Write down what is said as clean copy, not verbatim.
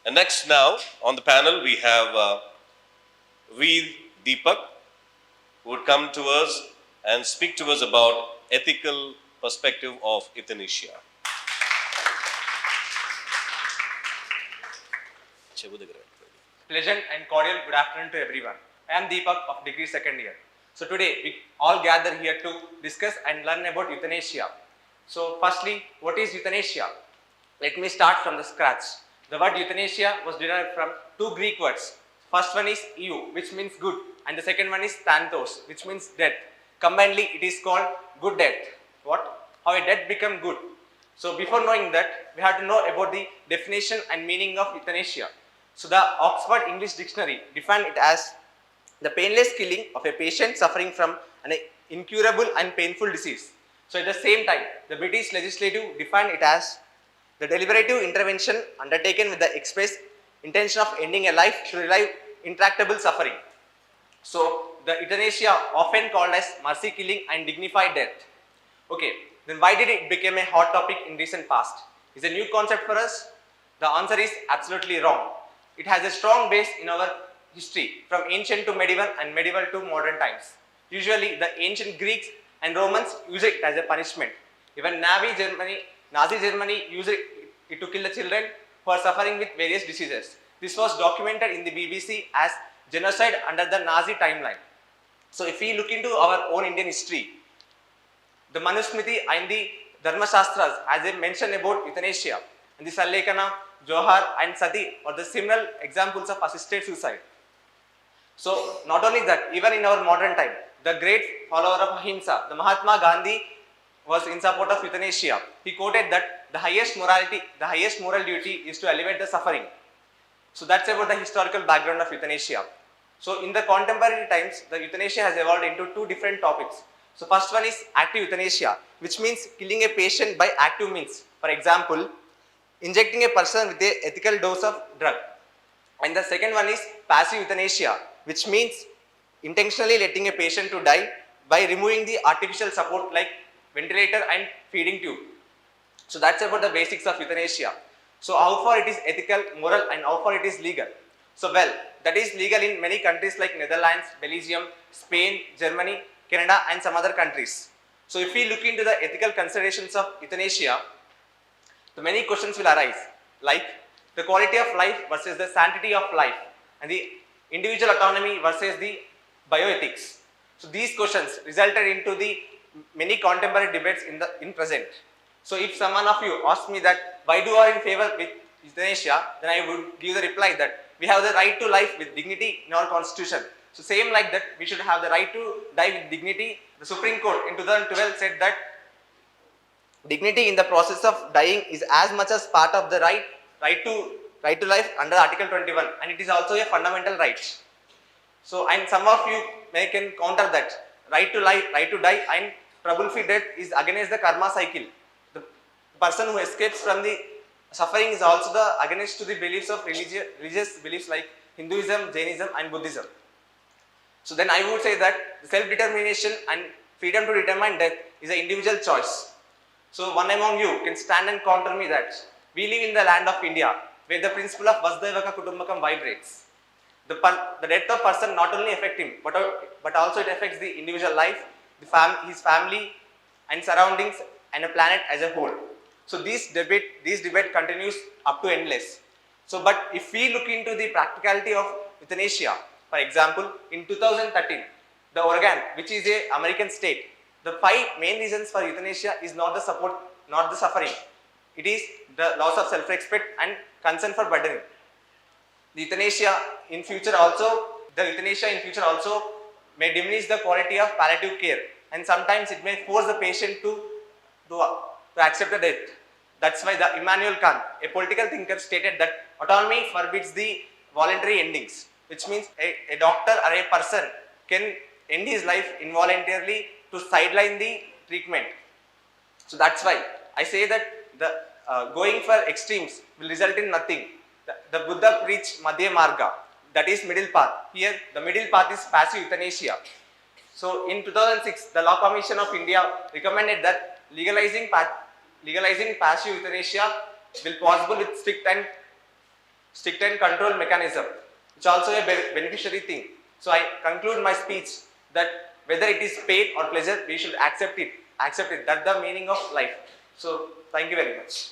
And next now on the panel we have Veer Deepak, who would come to us and speak to us about ethical perspective of euthanasia. Pleasant and cordial good afternoon to everyone. I am Deepak of degree second year. So today we all gather here to discuss and learn about euthanasia. So firstly, what is euthanasia? Let me start from the scratch. The word euthanasia was derived from two Greek words. First one is eu, which means good, and the second one is thanthos, which means death. Combinedly, it is called good death. What? How a death become good. So before knowing that, we have to know about the definition and meaning of euthanasia. So the Oxford English Dictionary defined it as the painless killing of a patient suffering from an incurable and painful disease. So at the same time, the British legislative defined it as the deliberative intervention undertaken with the express intention of ending a life to relieve intractable suffering. So the euthanasia, often called as mercy killing and dignified death. Okay, then why did it become a hot topic in recent past? Is a new concept for us? The answer is absolutely wrong. It has a strong base in our history, from ancient to medieval and medieval to modern times. Usually the ancient Greeks and Romans used it as a punishment. Even Nazi Germany used it to kill the children who are suffering with various diseases. This was documented in the BBC as genocide under the Nazi timeline. So if we look into our own Indian history, the Manusmriti and the Dharma Shastras, as they mention about euthanasia, and the Sallekana, Johar and Sati are the similar examples of assisted suicide. So not only that, even in our modern time, the great follower of Ahimsa, the Mahatma Gandhi, was in support of euthanasia. He quoted that the highest moral duty is to alleviate the suffering. So that's about the historical background of euthanasia. So in the contemporary times, the euthanasia has evolved into two different topics. So first one is active euthanasia, which means killing a patient by active means. For example, injecting a person with an ethical dose of drug. And the second one is passive euthanasia, which means intentionally letting a patient to die by removing the artificial support like ventilator and feeding tube. So that's about the basics of euthanasia. So how far it is ethical, moral, and how far it is legal? So well, that is legal in many countries like Netherlands, Belgium, Spain, Germany, Canada, and some other countries. So if we look into the ethical considerations of euthanasia, the many questions will arise, like the quality of life versus the sanctity of life, and the individual autonomy versus the bioethics. So these questions resulted into the many contemporary debates in present. So if someone of you asks me that why do you are in favor with euthanasia, then I would give the reply that we have the right to life with dignity in our constitution. So same like that, we should have the right to die with dignity. The Supreme Court in 2012 said that dignity in the process of dying is as much as part of the right to life under Article 21, and it is also a fundamental right. So, and some of you may can counter that right to life, right to die, and trouble-free death is against the karma cycle. The person who escapes from the suffering is also the against to the beliefs of religious beliefs like Hinduism, Jainism, and Buddhism. So then I would say that self-determination and freedom to determine death is an individual choice. So one among you can stand and counter me that we live in the land of India, where the principle of Vasudhaivaka Kutumbakam vibrates. The death of person not only affects him, but also it affects the individual life, his family, and surroundings, and a planet as a whole. So this debate continues up to endless. So, but if we look into the practicality of euthanasia, for example, in 2013, the Oregon, which is an American state, the 5 main reasons for euthanasia is not the suffering. It is the loss of self-respect and concern for burdening. The euthanasia in future also may diminish the quality of palliative care, and sometimes it may force the patient to accept the death. That's why the Immanuel Kant, a political thinker, stated that autonomy forbids the voluntary endings, which means a doctor or a person can end his life involuntarily to sideline the treatment. So that's why I say that the going for extremes will result in nothing. The Buddha preached Madhya Marga, that is middle path. Here the middle path is passive euthanasia. So in 2006, the Law Commission of India recommended that legalizing passive euthanasia will possible with strict and control mechanism. It's also a beneficiary thing. So I conclude my speech that whether it is pain or pleasure, we should accept it. Accept it. That's the meaning of life. So thank you very much.